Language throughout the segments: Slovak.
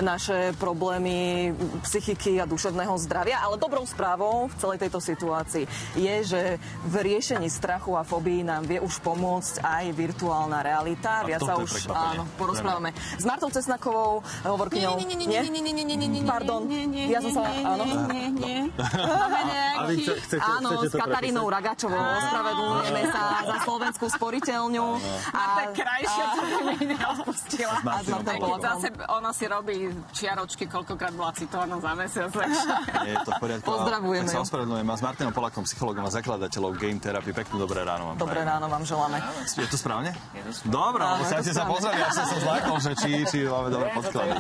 naše problémy psychiky a duševného zdravia. Ale dobrou správou v celej tejto situácii je, že v riešení strachu a fóbií nám vie už pomôcť aj virtuálna realita. Viac sa už porozprávame s Martou Cesnakovou, hovorkyňou. Pardon, ja som sa... Nie. Áno, s Katarínou Ragačovou. Ospravedlňujeme sa za Slovenskú sporiteľňu. A krajšia, čo by mi neodpustila. Zase ona si robí čiaročky, koľkokrát bola citovaná za mesiac. Je to v poriadku. Pozdravujeme. Tak sa ospravedlňujem. S Martinom Polákom, psychologom a zakladateľom Game Therapy. Peknú dobré ráno vám. Dobré ráno vám želáme. Je to správne? Dobre, musíte sa pozrieť. Ja som sa zlákol, že či máme dobré podklady.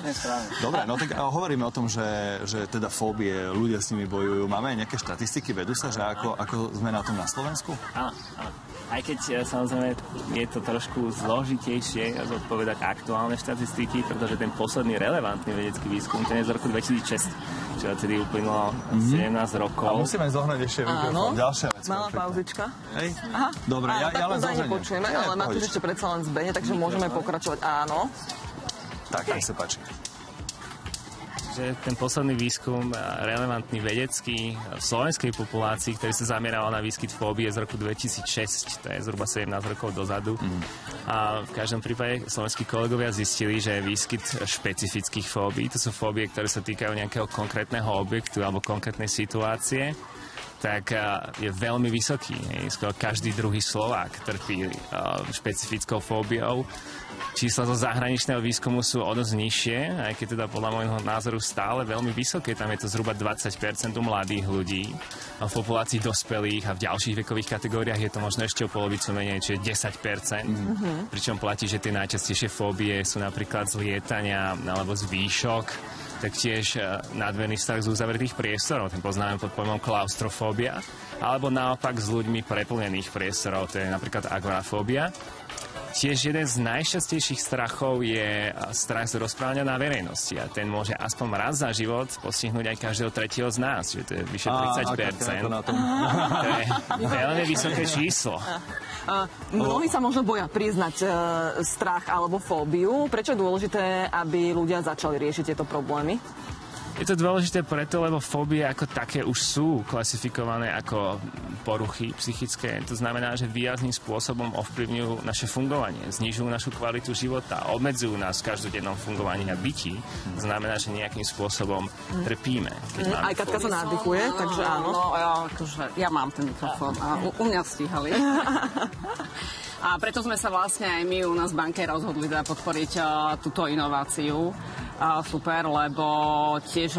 Dobre, no tak hovoríme o tom, že teda fóbie, ľudia s nimi bojujú. Máme aj nejaké štatistiky, vedú sa, že ako sme na tom na Slovensku? Áno. Aj keď samozrejme je to trošku zložitejšie zodpovedať aktuálne štatistiky, pretože ten posledný relevantný vedecký výskum, ten je z roku 2006, čo tedy uplynulo 17 rokov. A musíme zohnať ešte mikrofón. Ďalšia vec. Malá pauzička. Hej? Aha. Dobre, ja len zohniem. Počujeme, ale Matúš ešte predsa len zbehne, takže môžeme pokračovať. Áno. Tak, nech sa páči. Že ten posledný výskum relevantný vedecký v slovenskej populácii, ktorý sa zameral na výskyt fóbie z roku 2006, to je zhruba 17 rokov dozadu. A v každom prípade slovenskí kolegovia zistili, že výskyt špecifických fóbií, to sú fóbie, ktoré sa týkajú nejakého konkrétneho objektu alebo konkrétnej situácie, tak je veľmi vysoký. Skoro každý druhý Slovák trpí špecifickou fóbiou. Čísla zo zahraničného výskumu sú o dosť nižšie, aj keď teda podľa môjho názoru stále veľmi vysoké. Tam je to zhruba 20% u mladých ľudí. A v populácii dospelých a v ďalších vekových kategóriách je to možno ešte o polovicu menej, čiže 10%. Pričom platí, že tie najčastejšie fóbie sú napríklad z lietania alebo z výšok, taktiež nadmerný vzťah z uzavretých priestorov, ten poznáme pod pojmom klaustrofóbia, alebo naopak s ľuďmi preplnených priestorov, to je napríklad agorafóbia. Tiež jeden z najčastejších strachov je strach z rozprávania na verejnosti a ten môže aspoň raz za život postihnúť aj každého tretieho z nás, že to je vyše 30%. To je veľmi vysoké číslo. Mnohí sa možno boja priznať strach alebo fóbiu. Prečo je dôležité, aby ľudia začali riešiť tieto problémy? Je to dôležité preto, lebo fóbie ako také už sú klasifikované ako poruchy psychické. To znamená, že výrazným spôsobom ovplyvňujú naše fungovanie, znižujú našu kvalitu života, obmedzujú nás v každodennom fungovaní a bytí. To znamená, že nejakým spôsobom trpíme. Aj Katka sa nádychuje, takže áno. Ja mám ten mikrofón a u mňa stíhali. A preto sme sa vlastne aj my u nás v banke rozhodli podporiť túto inováciu. Super, lebo tiež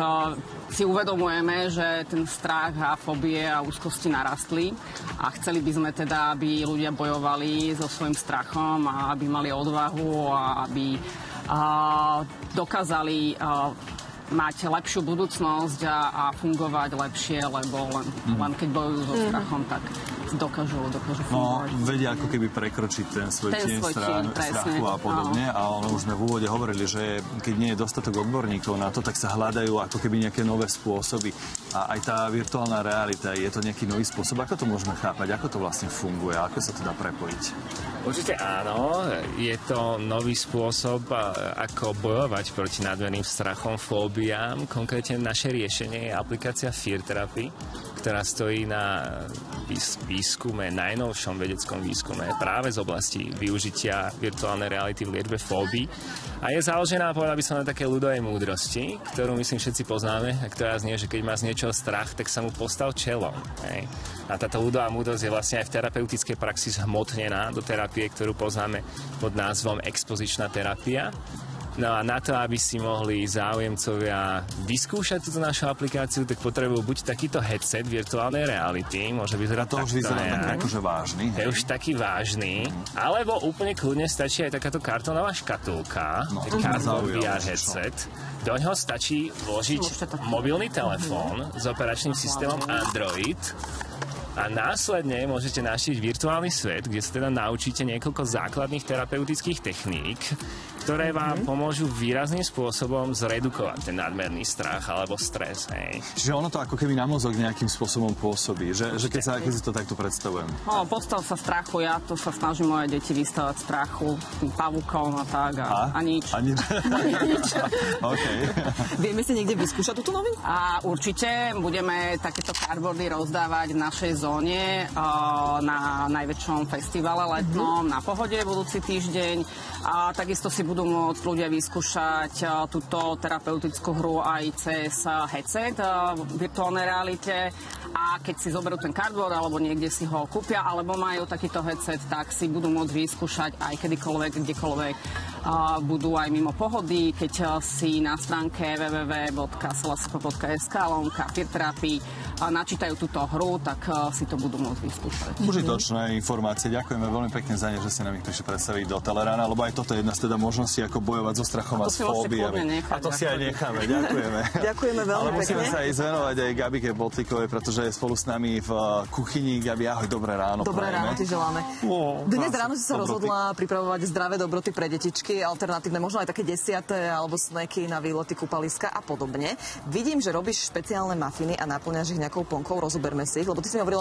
si uvedomujeme, že ten strach a fóbie a úzkosti narastli a chceli by sme teda, aby ľudia bojovali so svojím strachom a aby mali odvahu a aby dokázali mať lepšiu budúcnosť a fungovať lepšie, lebo len keď bojujú so strachom, tak dokážu fungovať. No, vedia ako keby prekročiť ten svoj tieň strachu a podobne. A už sme v úvode hovorili, že keď nie je dostatok odborníkov na to, tak sa hľadajú ako keby nejaké nové spôsoby. A aj tá virtuálna realita, je to nejaký nový spôsob? Ako to môžeme chápať? Ako to vlastne funguje? Ako sa to dá prepojiť? Určite áno. Je to nový spôsob, ako bojovať proti nadmerným strachom, fóbiám. Konkrétne naše riešenie je aplikácia Fear Therapy, ktorá stojí na výskume, najnovšom vedeckom výskume práve z oblasti využitia virtuálnej reality v liečbe fóbií. A je založená, povedal by som, na také ľudovej múdrosti, ktorú myslím všetci poznáme, a ktorá znie, že keď má z niečoho strach, tak sa mu postav čelom. Hej. A táto ľudová múdrosť je vlastne aj v terapeutickej praxi zhmotnená do terapie, ktorú poznáme pod názvom expozičná terapia. No a na to, aby si mohli záujemcovia vyskúšať túto našu aplikáciu, tak potrebujú buď takýto headset virtuálnej reality, môže vyzerať to už vyzerá tak akože vážny. Je už taký vážny, alebo úplne kľudne stačí aj takáto kartónová škatulka, Cardboard VR headset. Do ňoho stačí vložiť mobilný telefón s operačným systémom Android a následne môžete navštíviť virtuálny svet, kde sa teda naučíte niekoľko základných terapeutických techník, ktoré vám pomôžu výrazným spôsobom zredukovať ten nadmerný strach alebo stres. Hej. Čiže ono to ako keby na mozog nejakým spôsobom pôsobí, že keď si to takto predstavujem. Postav sa strachu, ja to sa snažím moje deti vystavať strachu, tým pavúkom a tak a nič. A nič. Okay. Vieme si niekde vyskúšať túto novinku? A určite budeme takéto cardboardy rozdávať v našej zóne na najväčšom festivale letnom na Pohode budúci týždeň. A takisto si budú môcť ľudia vyskúšať túto terapeutickú hru aj cez headset v virtuálnej realite. A keď si zoberú ten cardboard alebo niekde si ho kúpia alebo majú takýto headset, tak si budú môcť vyskúšať aj kedykoľvek, kdekoľvek budú aj mimo Pohody. Keď si na stránke www.slsp.sk/peertherapy načítajú túto hru, tak si to budú môcť vyskúšať. Užitočné informácie. Ďakujeme veľmi pekne za ne, že ste nám ich prišli predstaviť do Telerána, lebo aj toto je jedna z teda možností, ako bojovať so strachom a s fóbiami. A to si aj necháme. Ďakujeme. Ďakujeme veľmi pekne. Ale musíme sa aj zvenovať aj Gabike Boltlíkovej, pretože je spolu s nami v kuchyni. Gabi, ahoj, dobré ráno. Dobré ráno ti želáme. Dnes ráno si sa rozhodla pripravovať zdravé dobroty pre detičky, alternatívne, možno aj také desiaté alebo sneky na výlety, kúpaliska a podobne. Vidím, že robíš špeciálne mafiny a naplňaš ich nejakou ponkou. Rozoberme si ich, lebo ty si mi hovorila,